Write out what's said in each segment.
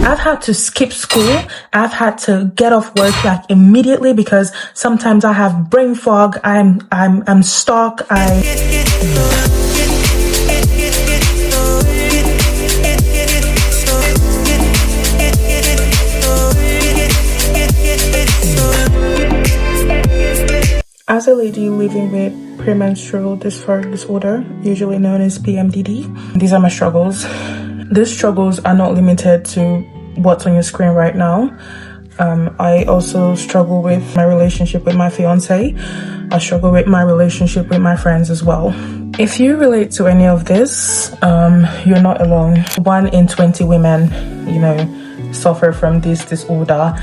I've had to skip school. I've had to get off work like immediately because sometimes I have brain fog. I'm stuck. As a lady living with Premenstrual Dysphoric Disorder, usually known as PMDD, these are my struggles. These struggles are not limited to what's on your screen right now. I also struggle with my relationship with my fiance. I struggle with my relationship with my friends as well. If you relate to any of this, you're not alone. 1 in 20 women, suffer from this disorder.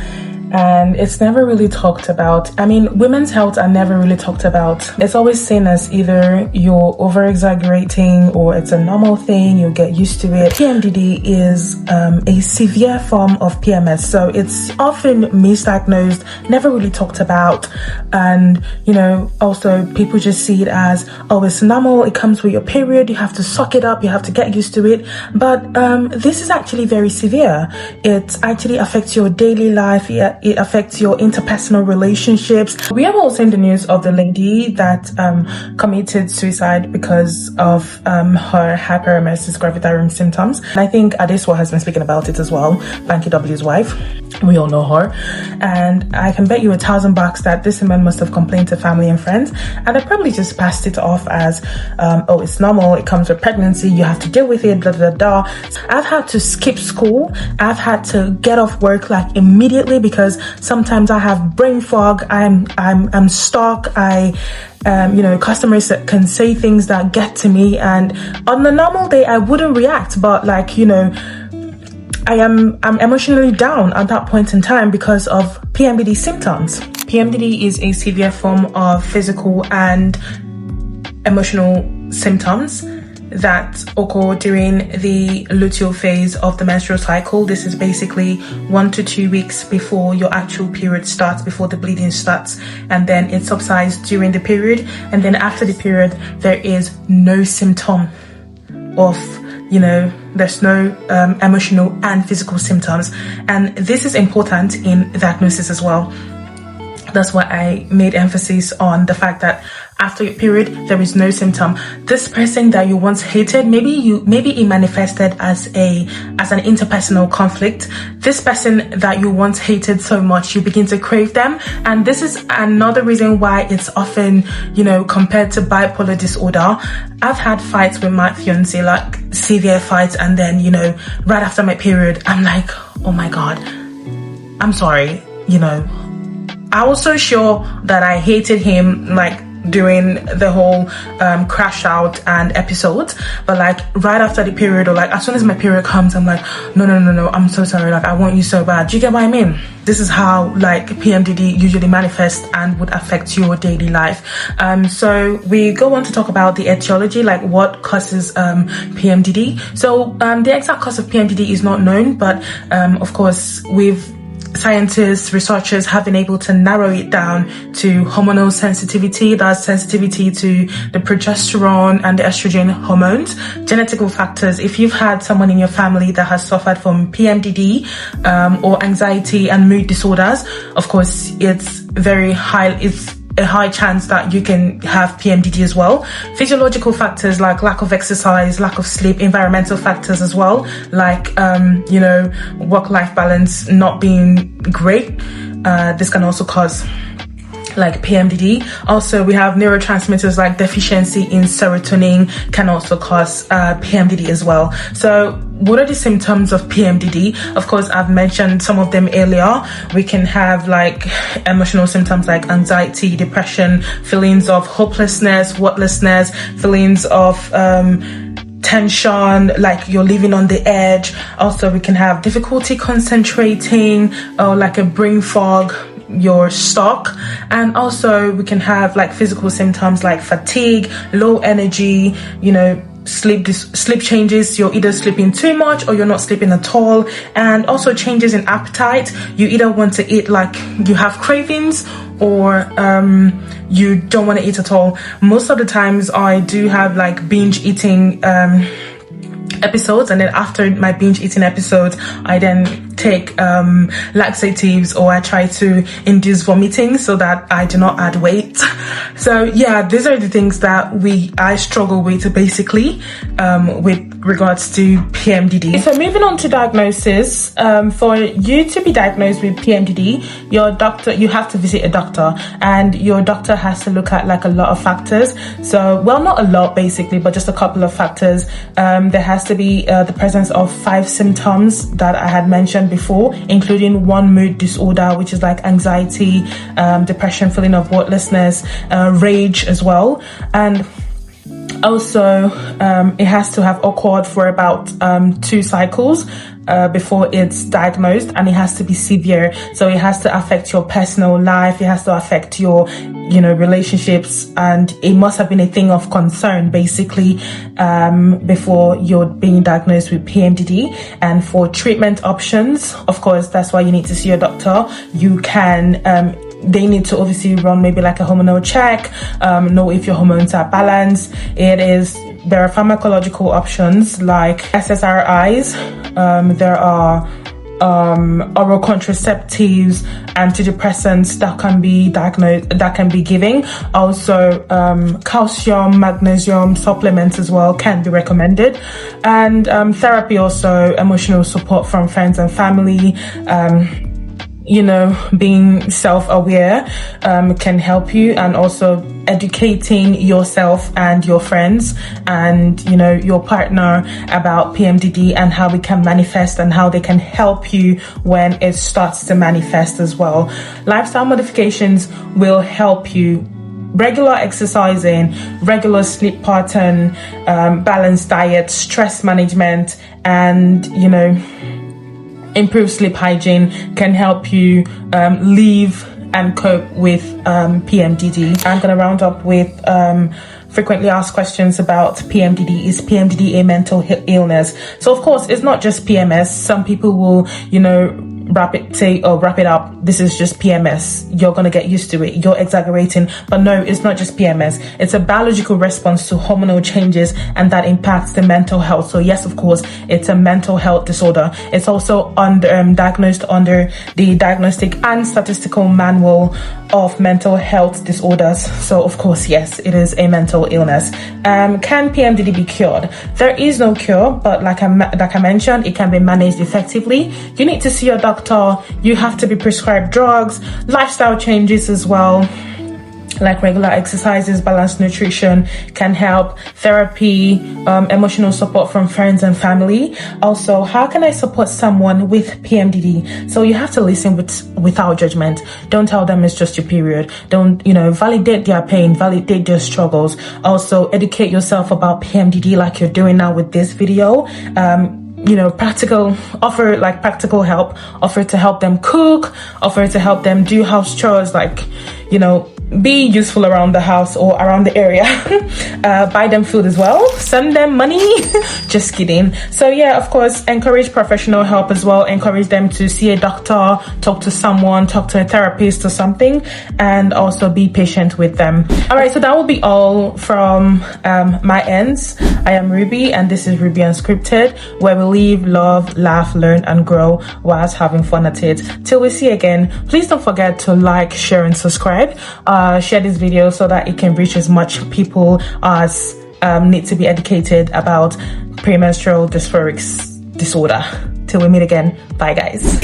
And it's never really talked about. I mean, women's health are never really talked about. It's always seen as either you're over-exaggerating or it's a normal thing, you'll get used to it. PMDD is a severe form of PMS, so it's often misdiagnosed, never really talked about. And, also people just see it as, oh, it's normal, it comes with your period, you have to suck it up, you have to get used to it. But this is actually very severe. It actually affects your daily life. It affects your interpersonal relationships. We have all seen the news of the lady that committed suicide because of her hyperemesis gravidarum symptoms. And I think Adeswa has been speaking about it as well, Banky W's wife. We all know her. And I can bet you $1,000 that this woman must have complained to family and friends, and they probably just passed it off as, oh, it's normal, it comes with pregnancy, you have to deal with it, blah, blah, blah. I've had to skip school. I've had to get off work like immediately because sometimes I have brain fog. I'm stuck. Customers can say things that get to me, and on a normal day I wouldn't react, but I'm emotionally down at that point in time because of PMDD symptoms. PMDD is a severe form of physical and emotional symptoms that occur during the luteal phase of the menstrual cycle. This is basically 1 to 2 weeks before your actual period starts, before the bleeding starts, and then it subsides during the period. And then after the period, there is no symptom of, there's no emotional and physical symptoms. And this is important in diagnosis as well. That's why I made emphasis on the fact that after your period, there is no symptom. This person that you once hated, maybe it manifested as an interpersonal conflict. This person that you once hated so much, you begin to crave them. And this is another reason why it's often, compared to bipolar disorder. I've had fights with my fiance, like severe fights, and then, right after my period, I'm like, oh my God, I'm sorry, I was so sure that I hated him, like, during the whole crash out and episodes, but like right after the period, or like as soon as my period comes, I'm like, no, I'm so sorry, like I want you so bad. Do you get what I mean? This is how like PMDD usually manifests and would affect your daily life. So we go on to talk about the etiology, like what causes PMDD. So the exact cause of PMDD is not known, but of course scientists, researchers have been able to narrow it down to hormonal sensitivity, that's sensitivity to the progesterone and the estrogen hormones, genetical factors. If you've had someone in your family that has suffered from PMDD or anxiety and mood disorders, of course, it's a high chance that you can have PMDD as well. Physiological factors like lack of exercise, lack of sleep, environmental factors as well, like, work-life balance not being great. This can also cause like PMDD. Also, we have neurotransmitters like deficiency in serotonin can also cause PMDD as well. So what are the symptoms of PMDD? Of course, I've mentioned some of them earlier. We can have like emotional symptoms like anxiety, depression, feelings of hopelessness, worthlessness, feelings of tension, like you're living on the edge. Also, we can have difficulty concentrating, or like a brain fog, you're stuck. And also we can have like physical symptoms like fatigue, low energy, sleep changes. You're either sleeping too much or you're not sleeping at all. And also changes in appetite. You either want to eat, like you have cravings, or you don't want to eat at all. Most of the times I do have like binge eating episodes, and then after my binge eating episodes I then take laxatives, or I try to induce vomiting so that I do not add weight. So yeah, these are the things that I struggle with basically with regards to PMDD. So moving on to diagnosis, for you to be diagnosed with PMDD, you have to visit a doctor, and your doctor has to look at like a lot of factors. So, well, not a lot basically, but just a couple of factors. There has to be the presence of 5 symptoms that I had mentioned before, including 1 mood disorder, which is like anxiety, depression, feeling of worthlessness, rage as well. And also, it has to have occurred for about 2 cycles before it's diagnosed, and it has to be severe. So it has to affect your personal life, it has to affect your, relationships, and it must have been a thing of concern basically before you're being diagnosed with PMDD. And for treatment options, of course, that's why you need to see your doctor. You can they need to obviously run maybe like a hormonal check, know if your hormones are balanced. There are pharmacological options like SSRIs, there are oral contraceptives, antidepressants that can be giving. Also, calcium, magnesium supplements as well can be recommended, and therapy, also emotional support from friends and family. Being self-aware can help you, and also educating yourself and your friends and your partner about PMDD and how it can manifest and how they can help you when it starts to manifest as well. Lifestyle modifications will help you. Regular exercising, regular sleep pattern, balanced diet, stress management, and improved sleep hygiene can help you live and cope with PMDD. I'm going to round up with frequently asked questions about PMDD. Is PMDD a mental illness? So of course, it's not just PMS. Some people will, wrap it up, this is just PMS, you're gonna get used to it, you're exaggerating. But no, it's not just PMS. It's a biological response to hormonal changes, and that impacts the mental health. So yes, of course, it's a mental health disorder. It's also diagnosed under the Diagnostic and Statistical Manual of Mental Health Disorders. So of course, yes, it is a mental illness. Can PMDD be cured? There is no cure, but like I mentioned, it can be managed effectively. You need to see your doctor. You have to be prescribed drugs, lifestyle changes as well, like regular exercises, balanced nutrition can help, therapy, emotional support from friends and family. Also, how can I support someone with PMDD? So you have to listen without judgment. Don't tell them it's just your period. Don't, validate their pain, validate their struggles. Also, educate yourself about PMDD like you're doing now with this video. Offer practical help, offer to help them cook, offer to help them do house chores, be useful around the house or around the area. Buy them food as well, send them money. Just kidding. So yeah, of course, encourage professional help as well. Encourage them to see a doctor, talk to someone, talk to a therapist or something, and also be patient with them. All right, so that will be all from my ends. I am Ruby, and this is Ruby Unscripted, where we live, love, laugh, learn, and grow whilst having fun at it. Till we see again, please don't forget to like, share, and subscribe. Share this video so that it can reach as much people as need to be educated about premenstrual dysphoric disorder. Till we meet again, bye guys.